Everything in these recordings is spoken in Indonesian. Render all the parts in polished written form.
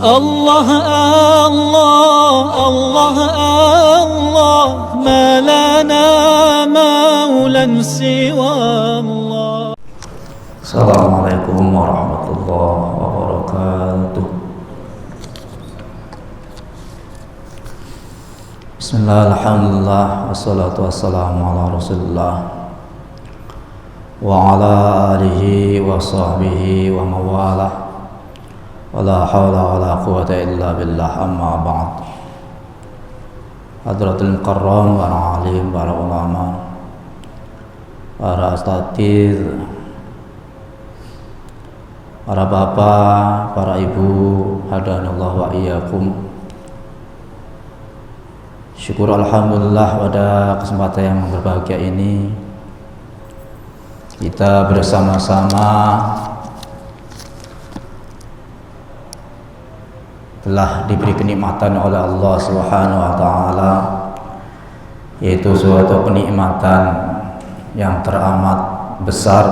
الله الله الله الله ما لنا مولى سوى الله. Assalamualaikum warahmatullahi wabarakatuh. Bismillah, alhamdulillah, wassalatu wassalamu ala rasulillah wa ala alihi wa sahbihi wa mawalah. Wala hawla wala quwwata illa billah, amma ba'd. Hadratul mukarram, para alim, para ulama, para asatidz, para bapak, para ibu, hadanallah wa iyyakum. Syukur alhamdulillah pada kesempatan yang berbahagia ini kita bersama-sama telah diberi kenikmatan oleh Allah Subhanahu wa taala, yaitu suatu kenikmatan yang teramat besar,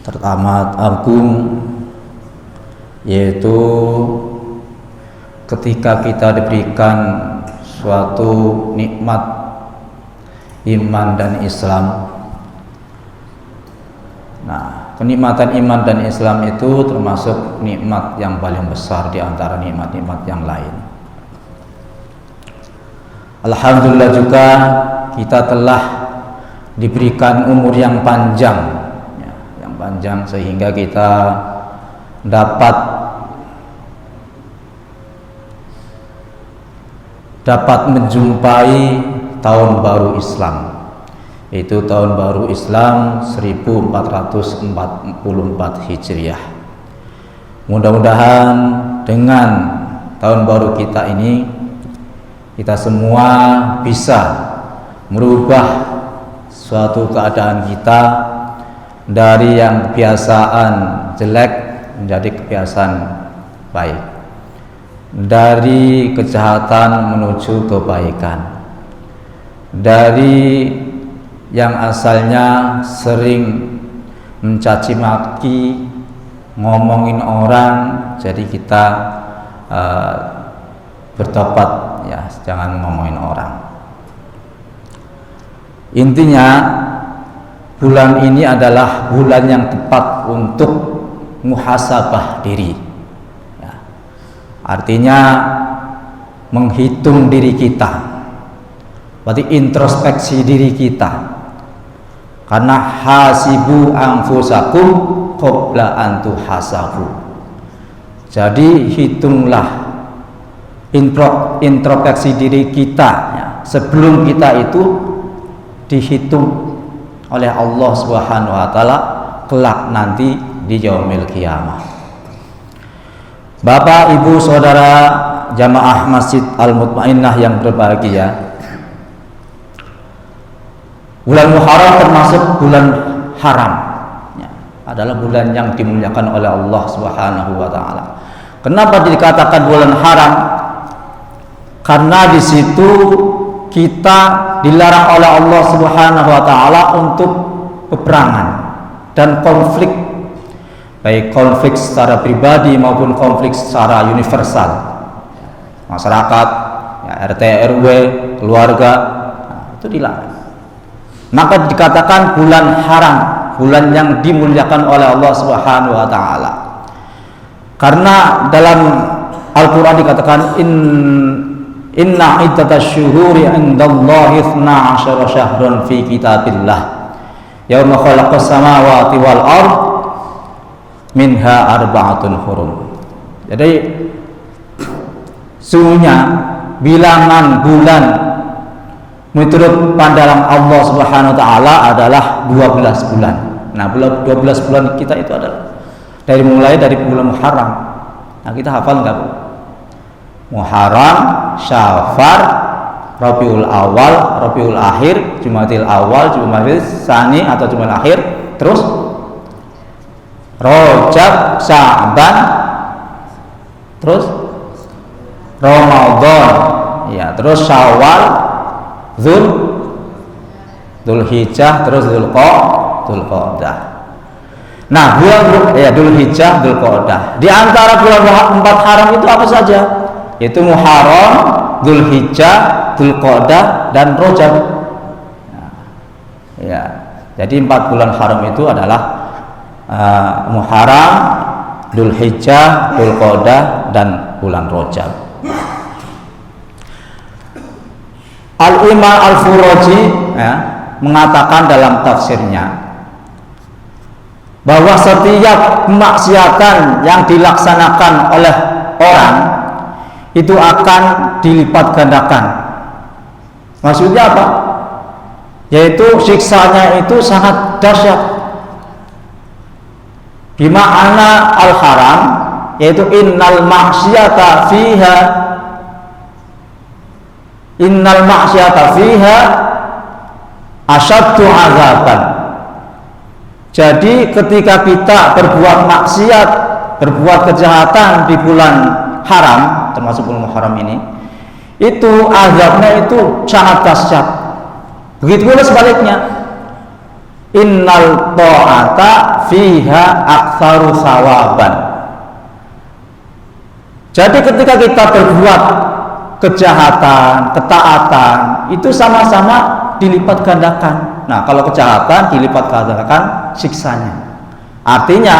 teramat agung, yaitu ketika kita diberikan suatu nikmat iman dan Islam. Nah, kenikmatan iman dan Islam itu termasuk nikmat yang paling besar di antara nikmat-nikmat yang lain. Alhamdulillah juga kita telah diberikan umur yang panjang, sehingga kita dapat menjumpai tahun baru Islam, yaitu tahun baru Islam 1444 Hijriah. Mudah-mudahan dengan tahun baru kita ini, kita semua bisa merubah suatu keadaan kita dari yang kebiasaan jelek menjadi kebiasaan baik, dari kejahatan menuju kebaikan, dari yang asalnya sering mencaci maki, ngomongin orang, jadi kita bertobat, ya, jangan ngomongin orang. Intinya bulan ini adalah bulan yang tepat untuk muhasabah diri, ya. Artinya menghitung diri kita, berarti introspeksi diri kita. Karena hasibu anfusakum qabla an tuhasabu. Jadi hitunglah, introspeksi diri kita, ya, sebelum kita itu dihitung oleh Allah Subhanahu wa taala kelak nanti di yaumil qiyamah. Bapak, Ibu, Saudara jamaah Masjid Al-Mutmainnah yang berbahagia, bulan Muharram termasuk bulan haram, ya, adalah bulan yang dimuliakan oleh Allah Subhanahu wa taala. Kenapa dikatakan bulan haram? Karena di situ kita dilarang oleh Allah Subhanahu wa taala untuk peperangan dan konflik, baik konflik secara pribadi maupun konflik secara universal, masyarakat, ya, RT RW, keluarga, nah, itu dilarang. Maka dikatakan bulan haram, bulan yang dimuliakan oleh Allah Subhanahu wa taala. Karena dalam Al-Qur'an dikatakan inna iddatash syuhuri 'indallahi 12 syahrun fi kitabillah yauma khalaqas samawati wal ard minha arba'atun hurum. Jadi sungguhnya bilangan bulan menurut pandangan Allah Subhanahu wa taala adalah 12 bulan. Nah, 12 bulan kita itu adalah mulai dari bulan Muharram. Nah, kita hafal enggak, Bu? Muharram, Syafar, Rabiul Awal, Rabiul Akhir, Jumadil Awal, Jumadil Tsani atau Jumadil Akhir, terus Rajab, Sya'ban, terus Ramadan, ya, terus Syawal, Dzulhijjah, terus Dzulqa'dah. Nah, bulan Dzulhijjah, Dzulqa'dah. Di antara bulan 4 haram itu apa saja? Yaitu Muharram, Dzulhijjah, Dzulqa'dah, dan Rajab. Ya, jadi 4 bulan haram itu adalah Muharram, Dzulhijjah, Dzulqa'dah, dan bulan Rajab. Al-Imam Al-Furaji mengatakan dalam tafsirnya bahwa setiap kemaksiatan yang dilaksanakan oleh orang itu akan dilipat gandakan. Maksudnya apa? Yaitu siksanya itu sangat dahsyat. Bima'ana al-haram, yaitu innal maksiata fiha asyaddu azaban. Jadi ketika kita berbuat maksiat, berbuat kejahatan di bulan haram, termasuk bulan Muharram ini, itu azabnya itu sangat dahsyat. Begitu pula sebaliknya. Innal ta'ata fiha aktsaru sawaban. Jadi ketika kita berbuat kejahatan, ketaatan, itu sama-sama dilipat gandakan. Nah, kalau kejahatan dilipat gandakan siksanya. Artinya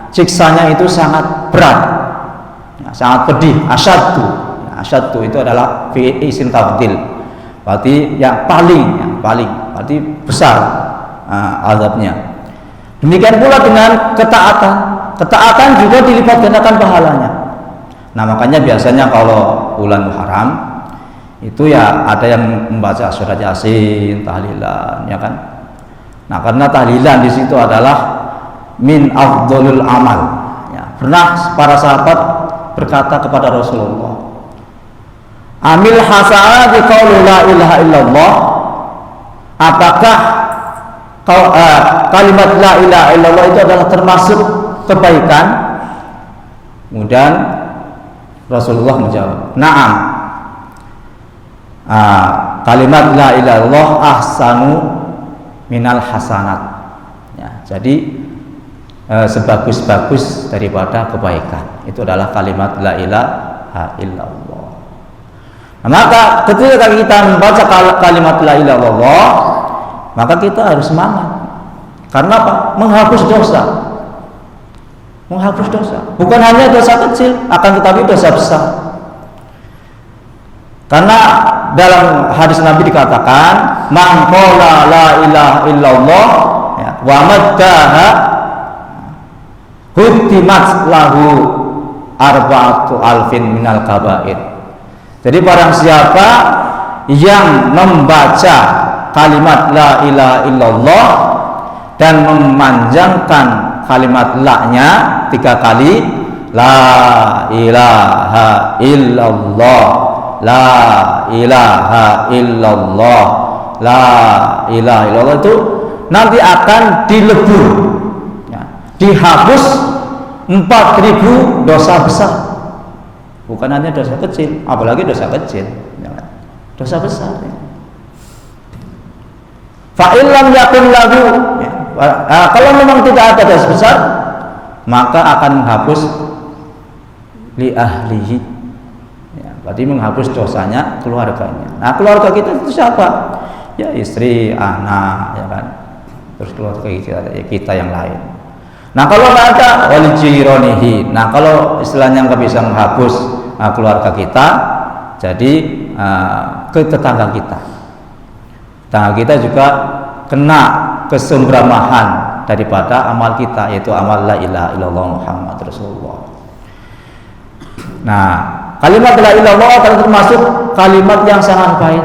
siksanya itu sangat berat, sangat pedih. Asyaddu itu adalah fi isim tafdil. Berarti yang paling, berarti besar azabnya. Demikian pula dengan ketaatan. Ketaatan juga dilipat gandakan pahalanya. Nah, makanya biasanya kalau bulan Muharram itu ya ada yang membaca surat Yasin, tahlilan, ya kan? Nah, karena tahlilan di situ adalah min afdhalul amal. Ya, pernah para sahabat berkata kepada Rasulullah, "Amil hasanati qaulu la ilaha illallah." Apakah kalimat la ilaha illallah itu adalah termasuk kebaikan? Kemudian Rasulullah menjawab, "Na'am. Kalimat la ilaha illallah ahsanu minal hasanat." Ya, jadi sebagus-bagus daripada kebaikan itu adalah kalimat la ilaha illallah. Nah, maka ketika kita membaca kalimat la ilaha illallah, maka kita harus semangat. Karena apa? Menghapus dosa. Menghapus dosa. Bukan hanya dosa kecil, akan tetapi dosa besar. Karena dalam hadis Nabi dikatakan, "Man qala la ilaha illallah wa maddaha hutimat lahu arba'atu alfin minal kabair." Jadi barang siapa yang membaca kalimat la ilaha illallah dan memanjangkan kalimat la-nya 3 kali, la ilaha illallah, la ilaha illallah, la ilaha illallah, itu nanti akan dilebur, ya, dihapus 4.000 dosa besar. Bukan hanya dosa kecil, apalagi dosa kecil, dosa besar. Ya. Fa'ilam yakun lahu, ya. Kalau memang tidak ada dosa besar, maka akan menghapus li ahlihi, ya, berarti menghapus dosanya keluarganya. Nah, keluarga kita itu siapa? Ya, istri, anak, ya kan, terus keluarga kita yang lain. Nah, kalau nggak ada wali jironihi. Nah, kalau istilahnya nggak bisa menghapus keluarga kita, jadi ke tetangga kita. Tetangga kita juga kena kesembramahan daripada amal kita, yaitu amal la ilaha illallah Muhammad Rasulullah. Nah, kalimat la ilaha illallah adalah termasuk kalimat yang sangat baik,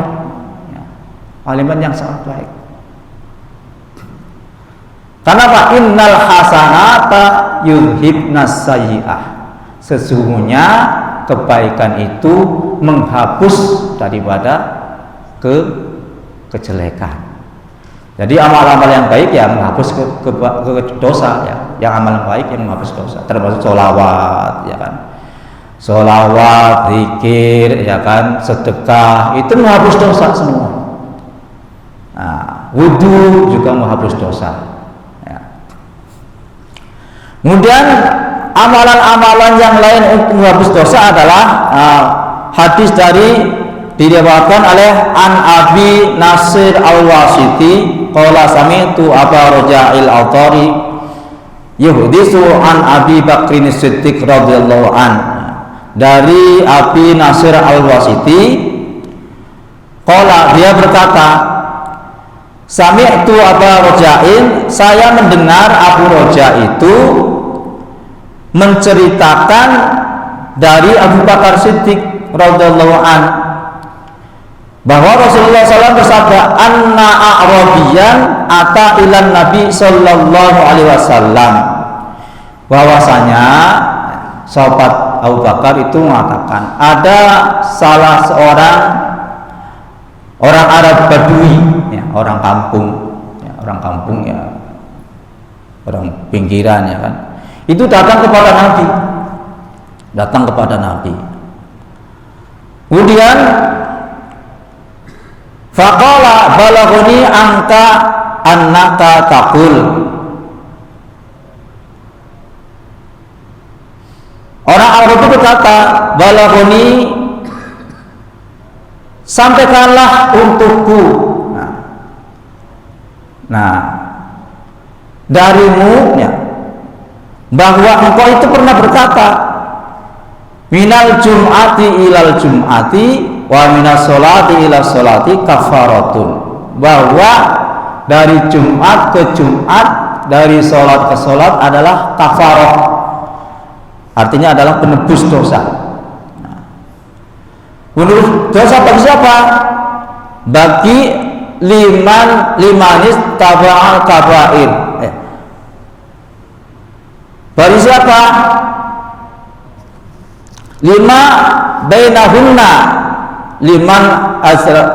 ya, kalimat yang sangat baik. Karena apa? Innal hasanata yudhibnas sayyi'ah. Sesungguhnya kebaikan itu menghapus daripada kejelekan. Jadi amal-amal yang baik ya menghapus ke dosa, ya. Yang amal yang baik yang menghapus dosa, termasuk sholawat, ya kan, sholawat, zikir, ya kan, sedekah, itu menghapus dosa semua. Nah, wudu juga menghapus dosa. Ya. Kemudian amalan-amalan yang lain untuk menghapus dosa adalah hadis diriwayatkan oleh An Abi Nasir Al-Wasiti qala sami'tu Aba Raja'il Al-Tari yuhdisu an Abi Bakrin Siddiq radhiyallahu an. Dari Abi Nasir Al-Wasiti qala, dia berkata, sami'tu Aba Raja'in, saya mendengar Abu Raja itu menceritakan dari Abu Bakar Siddiq radhiyallahu an bahwa Rasulullah SAW bersabda, anna a'rabiyan ata ilan Nabi sallallahu alaihi wasallam, bahwasanya sahabat Abu Bakar itu mengatakan ada salah seorang orang Arab Badui, ya, orang kampung ya, orang pinggiran ya kan, itu datang kepada Nabi. Kemudian faqala balaghuni angka annaka taqul, orang Arab itu berkata, balaghuni, sampaikanlah untukku, nah darimu ya, bahwa engkau itu pernah berkata, minal jum'ati ilal jum'ati wa minas sholati ilal sholati kafaratun, bahwa dari Jumat ke Jumat, dari sholat ke sholat adalah kafarah, artinya adalah penebus dosa. Penebus dosa bagi siapa? Bagi limanis taba'al kabair. Bagi siapa? Lima bainahunna liman azra,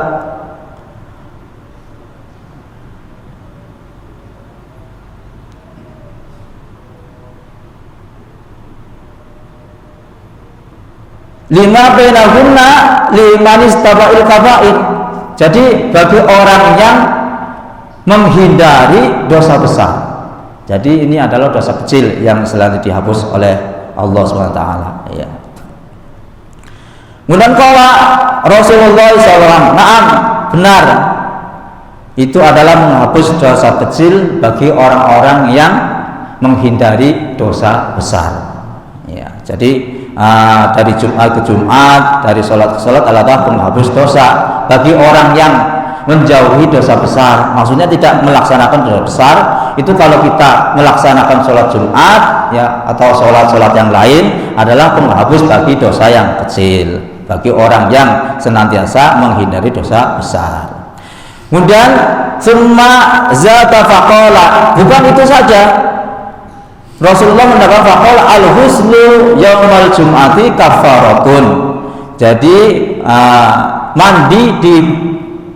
lima bainahunna liman istaba'il kabair. Jadi bagi orang yang menghindari dosa besar. Jadi ini adalah dosa kecil yang selalu dihapus oleh Allah SWT ya. Kemudian kala Rasulullah SAW, naam, benar, itu adalah menghapus dosa kecil bagi orang-orang yang menghindari dosa besar ya. Jadi dari Jumat ke Jumat, dari sholat ke sholat adalah menghapus dosa bagi orang yang menjauhi dosa besar. Maksudnya tidak melaksanakan dosa besar. Itu kalau kita melaksanakan sholat Jumat ya, atau sholat-sholat yang lain adalah penghapus bagi dosa yang kecil, bagi orang yang senantiasa menghindari dosa besar. Kemudian summa zata faqala, bukan itu saja, Rasulullah mendapatkan faqala al-husnu yaumal jum'ati kafaratun. Jadi mandi di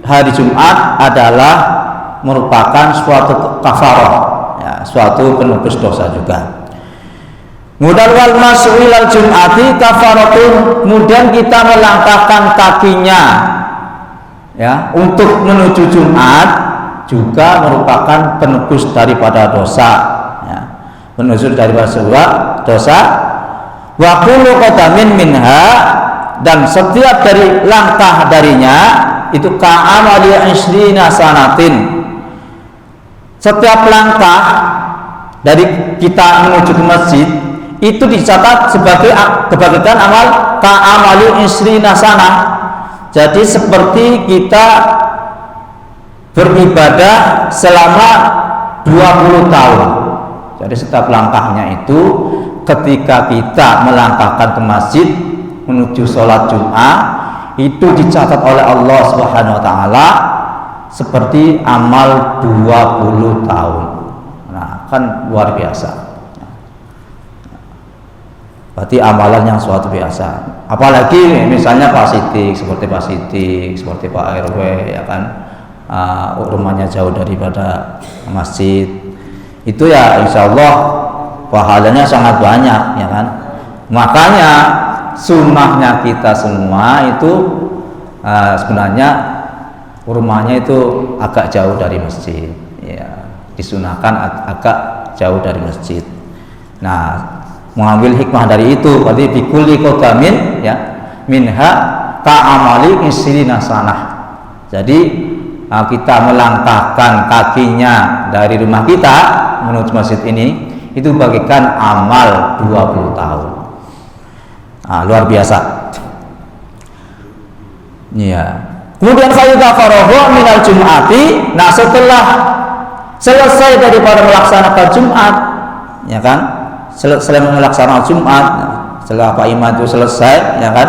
hari Jumat adalah merupakan suatu kafarah ya, suatu penebus dosa juga. Kemudian wal mas'u ilal jum'ati kafaratun, kemudian kita melangkahkan kakinya ya untuk menuju Jumat juga merupakan penebus daripada dosa ya, penebus daripada sebuah dosa. Wa kullu qadamin minha, dan setiap dari langkah darinya itu ka'amali 20 sanatin, setiap langkah dari kita menuju ke masjid itu dicatat sebagai kebaikan amal ka'amali 20 sanah. Jadi seperti kita beribadah selama 20 tahun. Jadi setiap langkahnya itu ketika kita melangkahkan ke masjid menuju sholat Jumat itu dicatat oleh Allah Subhanahu wa taala seperti amal 20 tahun. Nah, kan luar biasa. Berarti amalan yang suatu biasa. Apalagi misalnya Pak Sidik, seperti Pak Sidik, seperti Pak RW ya kan, rumahnya jauh daripada masjid. Itu ya insya Allah pahalanya sangat banyak ya kan. Makanya sunnahnya kita semua itu sebenarnya rumahnya itu agak jauh dari masjid ya, disunahkan agak jauh dari masjid. Nah, mengambil hikmah dari itu, berarti bikulli qadamin ya minha ka'amali isrina sanah. Jadi kita melangkahkan kakinya dari rumah kita menuju masjid ini itu bagikan amal 20 tahun. Luar biasa. Ya. Kemudian fa'idza faragha minal jum'ati, nah setelah selesai daripada melaksanakan Jumat, ya kan? Selesai melaksanakan Jumat, setelah Pak Imam itu selesai, ya kan?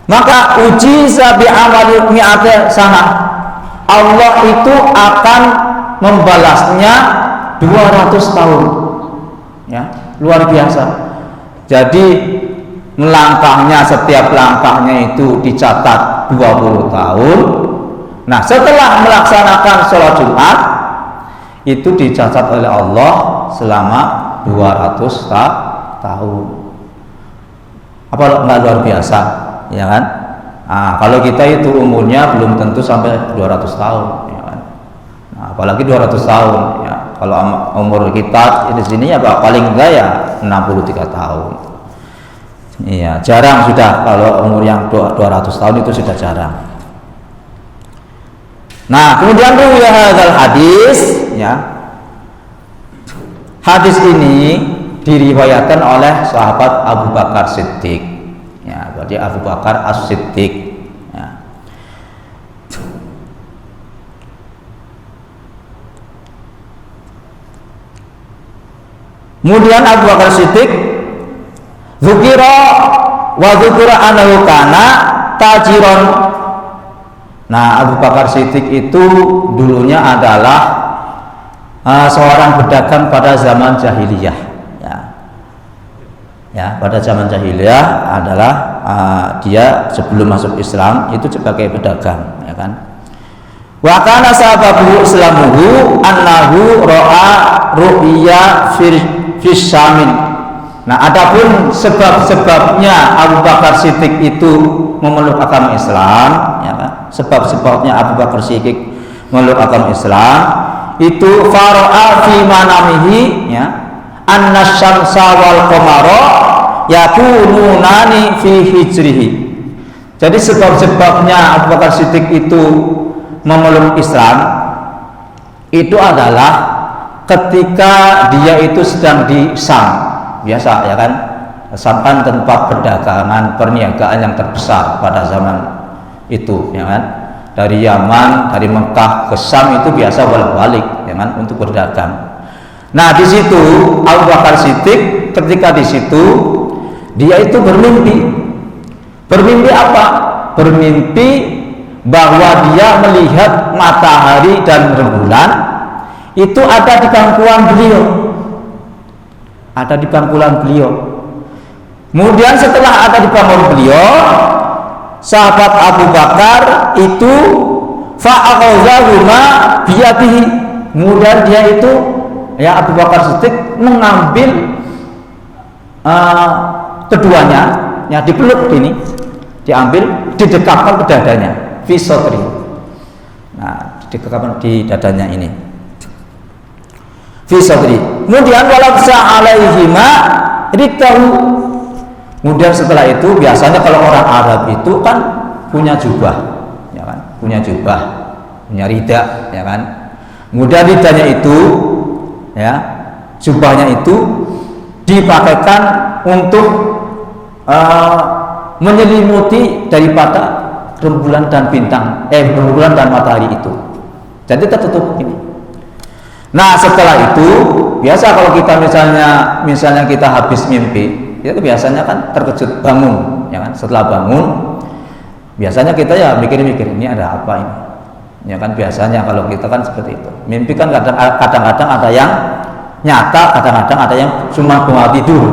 Maka uji sabi amali mi'ati sana. Allah itu akan membalasnya 200 tahun. Ya, luar biasa. Jadi melangkahnya, setiap langkahnya itu dicatat 20 tahun. Nah, setelah melaksanakan sholat Jumat itu dicatat oleh Allah selama 200 tahun. Apa enggak luar biasa, ya kan? Kalau kita itu umurnya belum tentu sampai 200 tahun, ya kan? Nah, apalagi 200 tahun, ya. Kalau umur kita di sini ya paling enggak ya 63 tahun. Iya, jarang sudah kalau umur yang 200 tahun itu sudah jarang. Nah, kemudian riwayat hadzal hadis, ya. Hadis ini diriwayatkan oleh sahabat Abu Bakar Siddiq. Ya, berarti Abu Bakar As-Siddiq. Ya. Kemudian Abu Bakar Siddiq dzukira wa dzukira annahu kana tajiron. Nah, Abu Bakar Siddiq itu dulunya adalah seorang pedagang pada zaman jahiliyah. Ya, pada zaman jahiliyah adalah dia sebelum masuk Islam itu sebagai pedagang, ya kan. Wa kana sababu islamuhu annahu ra'a ru'ya fisyamin. Nah, adapun sebab-sebabnya Abu Bakar Siddiq itu memeluk agama Islam, ya kan? Sebab-sebabnya Abu Bakar Siddiq memeluk agama Islam itu fara'a fi manamihi, ya, anna syamsa wal qamara yakununani fi hijrihi. Jadi sebab-sebabnya Abu Bakar Siddiq itu memeluk Islam itu adalah ketika dia itu sedang di Syam. Biasa, ya kan, Syam kan tempat perdagangan perniagaan yang terbesar pada zaman itu, ya kan. Dari Yaman, dari Mekah ke Syam itu biasa bolak-balik, ya kan, untuk berdagang. Nah, di situ Abu Bakar Siddiq ketika di situ dia itu bermimpi. Bermimpi apa? Bermimpi bahwa dia melihat matahari dan rembulan itu ada di pangkuan beliau. Ada di pangkuan beliau. Kemudian setelah ada di pangkuan beliau, sahabat Abu Bakar itu fa'akhazahuma biyadihi. Kemudian dia itu, ya, Abu Bakar Siddiq mengambil keduanya, ya, dipeluk ini, diambil, didekapkan ke dadanya, fi sodri. Nah, didekapkan di dadanya ini, fi sodri. Kemudian walabsa alaihima riktahu. Kemudian setelah itu biasanya kalau orang Arab itu kan punya jubah, ya kan, punya jubah, punya rida, ya kan. Kemudian ridanya itu, ya, jubahnya itu dipakaikan untuk menyelimuti daripada rembulan dan bintang, rembulan dan matahari itu. Jadi tertutup ini. Nah, setelah itu biasa kalau kita misalnya kita habis mimpi, itu biasanya kan terkejut bangun, ya kan. Setelah bangun biasanya kita ya mikir-mikir, ini ada apa ini, ya kan. Biasanya kalau kita kan seperti itu. Mimpi kan kadang-kadang ada yang nyata, kadang-kadang ada yang cuma bunga tidur,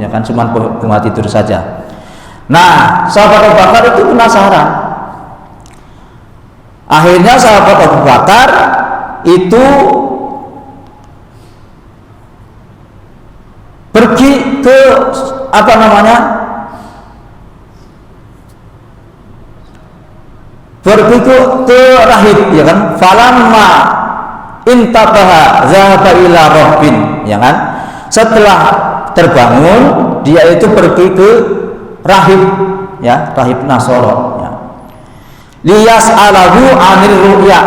ya kan, cuma bunga tidur saja. Nah, sahabat Abu Bakar itu penasaran. Akhirnya sahabat Abu Bakar itu pergi ke pergi ke rahib, ya kan. Falamma intabaha zahaba ila rabbin, ya kan. setelah terbangun dia itu pergi ke rahib, ya, rahib Nasoro, ya. Liyas'alahu 'anil ru'ya.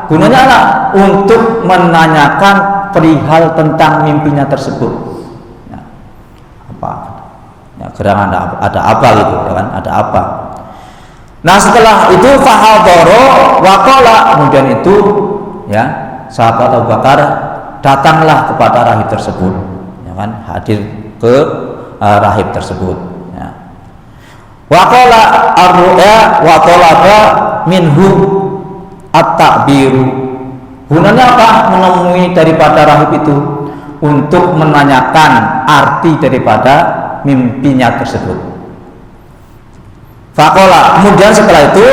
Gunanya apa? Untuk menanyakan perihal tentang mimpinya tersebut. Ya. Apa? Ya, gerangan ada apa gitu, ya kan? Ada apa? Nah, setelah itu fahadoro waqala, kemudian itu, ya, sahabat Abu Bakar datanglah kepada rahib tersebut, ya kan, hadir ke rahib tersebut, ya. Waqala ar-ru'ya wa talaba minhu at-ta'biru. Gunanya apa? Menemui daripada rahib itu untuk menanyakan arti daripada mimpinya tersebut. Faqala, kemudian setelah itu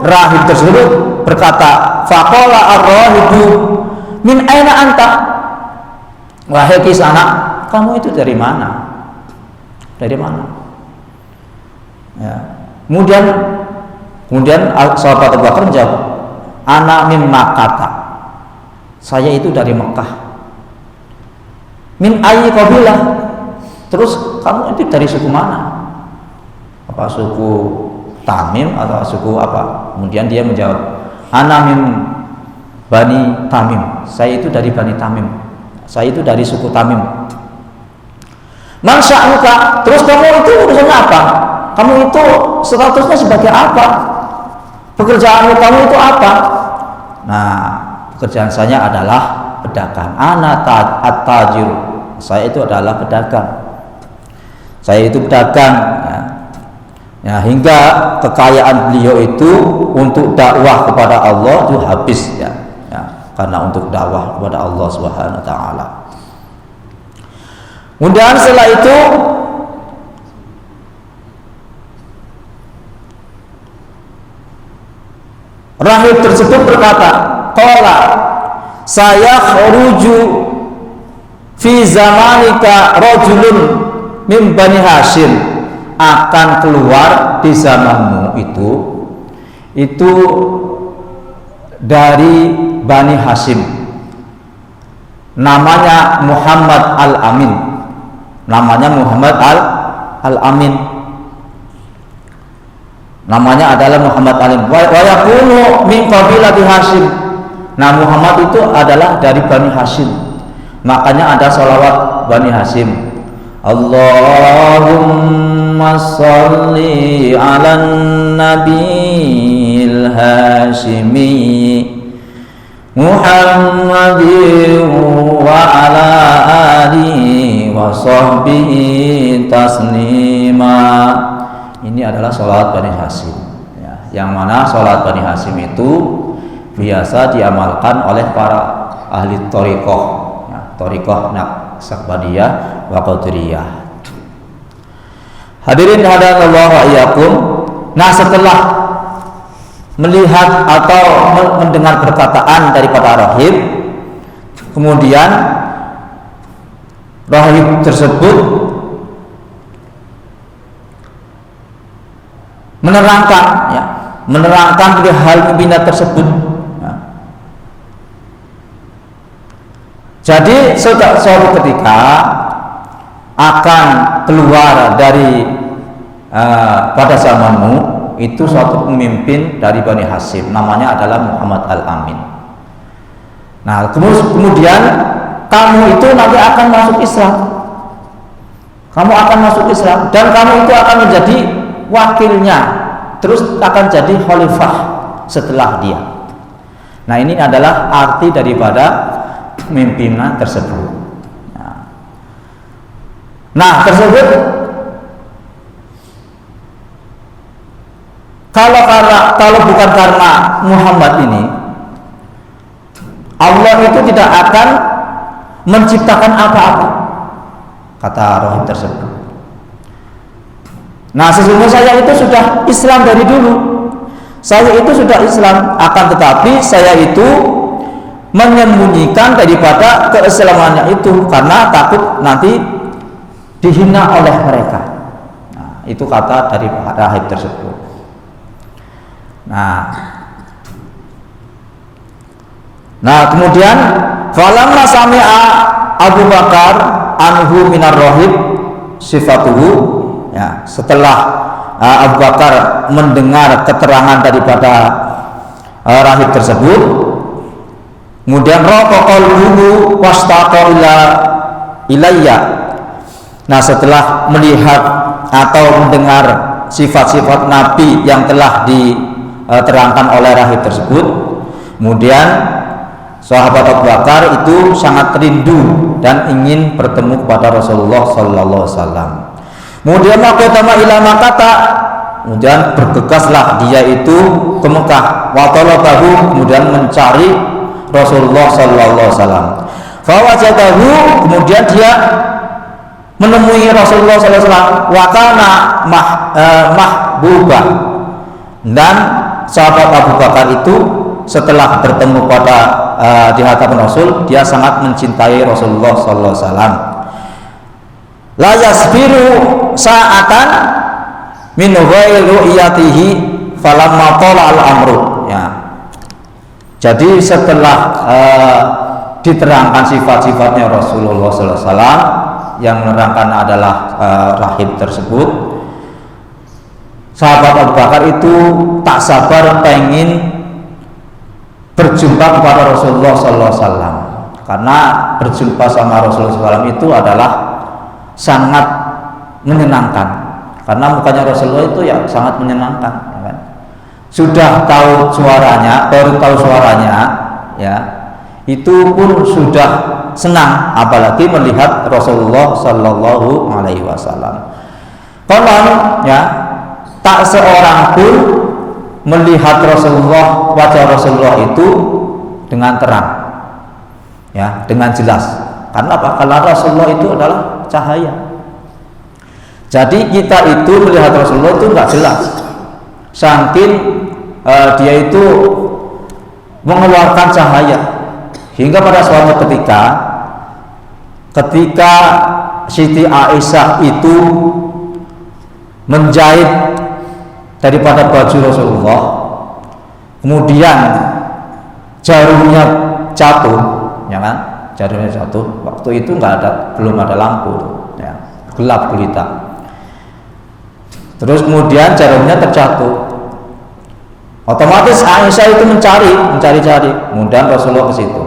rahib tersebut berkata, faqala ar-rahibu min aina anta? Wahai kisana, kamu itu dari mana? Dari mana? Ya. Kemudian sahabat Abu Bakar menjawab, ana min Makkah. Saya itu dari Mekah. Min ayyi qabilah? Terus kamu itu dari suku mana? Apa suku Tamim atau suku apa? Kemudian dia menjawab, ana min Bani Tamim. Saya itu dari Bani Tamim. Saya itu dari suku Tamim. Man sya'nuka? Terus kamu itu urusannya apa? Kamu itu statusnya sebagai apa? Pekerjaanmu kamu itu apa? Nah, pekerjaan saya adalah pedagang. Ana at-tajir. Saya itu adalah pedagang. Saya itu pedagang, ya. Ya, hingga kekayaan beliau itu untuk dakwah kepada Allah itu habis, ya, ya, karena untuk dakwah kepada Allah Subhanahu wa taala. Kemudian setelah itu rahib tersebut berkata, qala saya khuruju fi zamanika rajulun min Bani Hashim, akan keluar di zamanmu itu dari Bani Hashim, namanya Muhammad Al-Amin. Namanya Muhammad Al-Amin. Namanya adalah Muhammad Al-Amin. Wa yakunu min qabilati Hashim. Nah, Muhammad itu adalah dari Bani Hashim. Makanya ada sholawat Bani Hashim. Allahumma sholli ala nabiyil hashimi Muhammadin wa ala alihi wa sahbihi taslima. Ini adalah sholawat Bani Hashim, ya, yang mana sholawat Bani Hashim itu biasa diamalkan oleh para ahli thariqah, ya, thariqah Naqsabandiyah wa Qadiriyah. Hadirin hadanallahu wa iyyakum. Nah, setelah melihat atau mendengar perkataan daripada rahib, kemudian rahib tersebut menerangkan, ya, menerangkan hal pimpinan tersebut, ya. Jadi suatu ketika akan keluar dari pada zamanmu itu suatu pemimpin dari Bani Hashim, namanya adalah Muhammad Al-Amin. Nah, kemudian kamu itu nanti akan masuk Islam. Kamu akan masuk Islam dan kamu itu akan menjadi wakilnya, terus akan jadi khalifah setelah dia. Nah, ini adalah arti daripada pemimpinan tersebut. Nah, tersebut kalau bukan karena Muhammad ini, Allah itu tidak akan menciptakan apa-apa, kata rahib tersebut. Nah, sesungguhnya saya itu sudah Islam dari dulu. Saya itu sudah Islam, akan tetapi saya itu menyembunyikan daripada keislamannya itu karena takut nanti dihina oleh mereka. Nah, itu kata dari rahib tersebut. Nah, kemudian falamma sami'a Abu Bakar anhu minar rahib sifatuhu, ya, setelah Abu Bakar mendengar keterangan daripada rahib tersebut, kemudian raqaqalhu wastaqa ilayya. Nah, setelah melihat atau mendengar sifat-sifat Nabi yang telah diterangkan oleh rahib tersebut, kemudian sahabat Abu Bakar itu sangat rindu dan ingin bertemu kepada Rasulullah sallallahu alaihi wasallam. Kemudian maqatama ila Makkah, kemudian bergegaslah dia itu ke Mekah, wa talabahu, kemudian mencari Rasulullah sallallahu alaihi wasallam. Fa wajadahu, kemudian dia menemui Rasulullah sallallahu alaihi wasallam, wa kana mahbubah, dan sahabat Abu Bakar itu setelah bertemu pada di hadapan Rasul, dia sangat mencintai Rasulullah sallallahu alaihi wasallam. La yasbiru sa'atan min ghairi ru'yatihi falamma tala al-amru, ya. Jadi setelah diterangkan sifat-sifatnya Rasulullah sallallahu alaihi wasallam, yang menerangkan adalah rahib tersebut, sahabat Abu Bakar itu tak sabar pengen berjumpa kepada Rasulullah sallallahu alaihi wasallam, karena berjumpa sama Rasulullah SAW itu adalah sangat menyenangkan, karena mukanya Rasulullah itu ya sangat menyenangkan, ya kan? Sudah tahu suaranya, baru tahu suaranya, ya, itu pun sudah senang, apalagi melihat Rasulullah sallallahu alaihi wasallam. Konon, ya, tak seorang pun melihat Rasulullah, wajah Rasulullah itu dengan terang, ya, dengan jelas. Karena apa? Karena Rasulullah itu adalah cahaya. Jadi kita itu melihat Rasulullah itu nggak jelas, saking dia itu mengeluarkan cahaya, hingga pada suatu ketika Siti Aisyah itu menjahit daripada baju Rasulullah, kemudian jarumnya jatuh, ya kan? Jarumnya jatuh. Waktu itu belum ada lampu, ya, gelap gulita. Terus kemudian jarumnya terjatuh. Otomatis Aisyah itu mencari-cari, kemudian Rasulullah ke situ.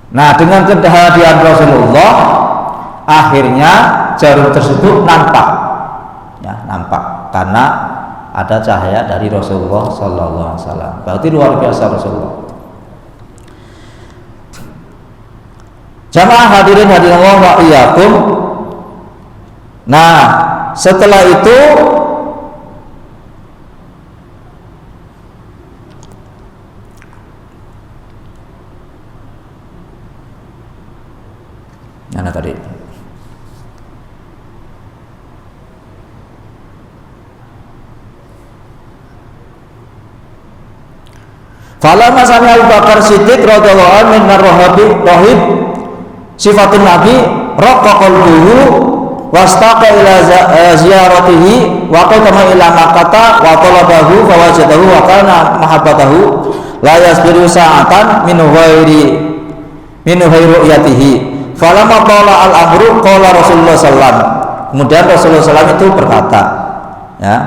Nah, dengan kehadiran Rasulullah, akhirnya jarum tersebut nampak, ya, nampak karena ada cahaya dari Rasulullah sallallahu alaihi wasallam. Berarti luar biasa Rasulullah. Jamaah hadirin Allah wa iyyakum. Nah, setelah itu mana tadi? Falamma sami Abu Bakar Siddiq radhiyallahu anhu min rahib sifatun Nabi raqaqalhu wastaqa ila ziyaratihi wa qama ila Makkah wa talabahu fawajadahu wa kana mahabbatahu la yasbiru sa'atan min ghairi ru'yatihi. Falamma qala al-amru qala Rasulullah sallallahu alaihi wasallam. Kemudian Rasulullah SAW itu berkata, ya,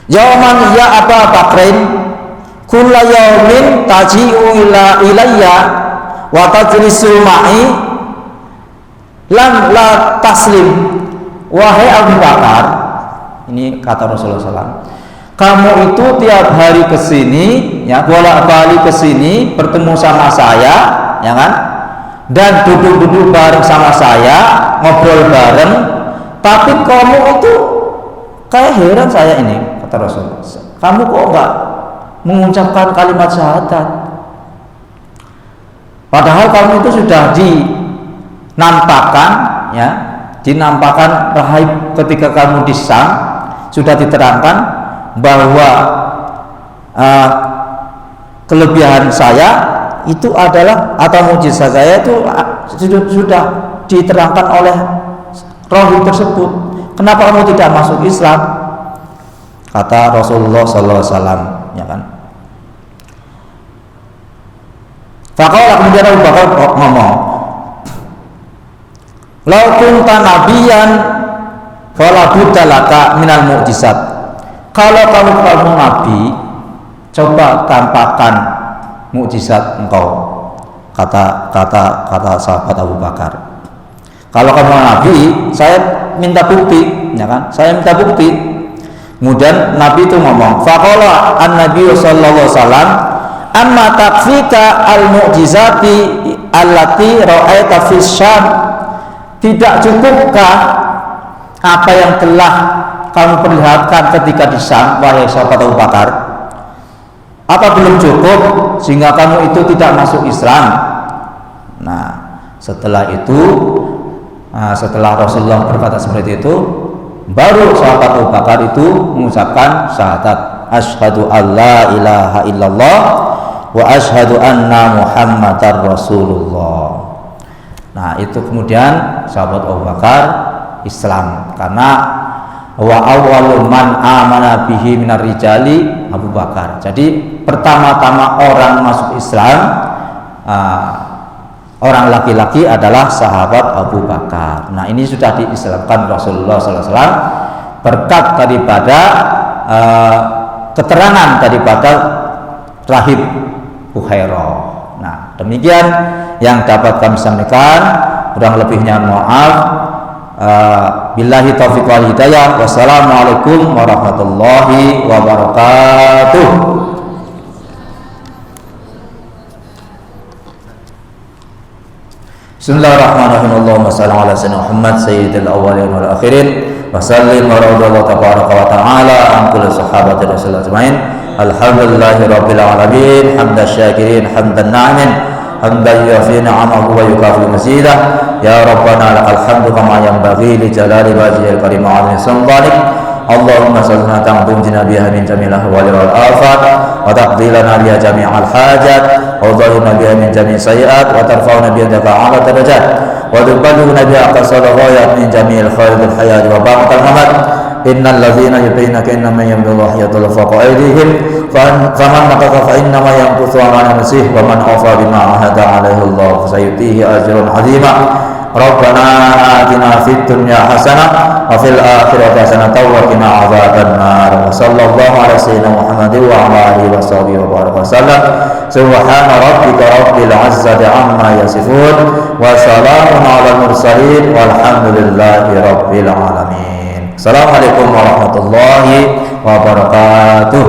Yauman ya Aba Bakrin kulla yaumin taji'u ilayya wa tajlisu ma'i lam la taslim. Wahai Abu Bakar, ini kata Rasulullah SAW, kamu itu tiap hari kesini, ya, bolak-balik kesini bertemu sama saya, ya kan, dan duduk-duduk bareng sama saya, ngobrol bareng, tapi kamu itu kayak heran saya ini, kata Rasulullah, kamu kok enggak mengucapkan kalimat syahadat, padahal kamu itu sudah dinampakkan, ya, dinampakkan rahib ketika kamu di Syam, sudah diterangkan bahwa kelebihan saya itu adalah, atau mujizat saya itu sudah diterangkan oleh rahib tersebut. Kenapa kamu tidak masuk Islam? Kata Rasulullah sallallahu alaihi wasallam, ya kan? Faqala, kemudian Abu Bakar ngomong, "Lau kunta nabiyan fala budda laka minal mu'jizat." Kalau kamu nabi, coba tampakkan mukjizat engkau. Kata sahabat Abu Bakar. Kalau kamu nabi, saya minta bukti, ya kan? Saya minta bukti. Kemudian Nabi itu ngomong, faqala an-nabi sallallahu alaihi wasallam, amma takfika al-mu'jizati allati ra'aita fi Syam. Tidak cukupkah apa yang telah kamu perlihatkan ketika di Syam, wahai sahabat Abu Bakar? Apa belum cukup sehingga kamu itu tidak masuk Islam? Nah, setelah itu, setelah Rasulullah berkata seperti itu, baru sahabat Abu Bakar itu mengucapkan syahadat, asyhadu alla ilaha illallah wa asyhadu anna Muhammadar Rasulullah. Nah, itu kemudian sahabat Abu Bakar Islam, karena wa awwalu man amana bihi minar rijali Abu Bakar. Jadi pertama-tama orang masuk Islam, orang laki-laki adalah sahabat Abu Bakar. Nah, ini sudah diislamkan Rasulullah SAW berkat daripada keterangan daripada rahib Buhairah. Nah, demikian yang dapat kami sampaikan. Kurang lebihnya maaf. Billahi taufiq wal hidayah. Wassalamualaikum warahmatullahi wabarakatuh. Bismillahirrahmanirrahim. Allahumma shalli ala sayyidina Muhammad sayyidil awwalin wal akhirin wa sallim wa radhiyallahu tabaraka wa ta'ala an kulli sahabati Rasulullah ajmain. Alhamdulillahi rabbil alamin, hamdan syakirin, hamdan na'imin, hamdan yufi ni'amahu wa yukafi mazidah. Ya Rabbana lakal hamdu kama yanbaghi li jalali wajhil karim wa 'azimi sultanik. Allahumma salli ala ta'ala biha min jamil ahwali wal afat wa taqdilana biha jami'al hajat wa dhahirna biha min jami'is sayiat wa tarfa'una biha a'la darajat wa tuballighuna biha aqsal ghayat min jami'il khairil hayat wa barakal mamat. Innal ladzina yubayyinaka innama yamdullahu yatul faqa aydihim faman naqaqa fa innama yanquthu ala nafsihi wa man afa bima ahada alaihi Allah fasayutihi ajrun 'azima. Rabbana atina fid dunya hasanah wa fil akhirati hasanah wa qina adzabannar. Wa sallallahu ala sayyidina Muhammadin wa ala alihi wa sahbihi wa baraka wasallam. Subhana rabbika rabbil izzati amma yasifun wa salamun alal mursalin walhamdulillahi rabbil alamin. Assalamualaikum warahmatullahi wabarakatuh.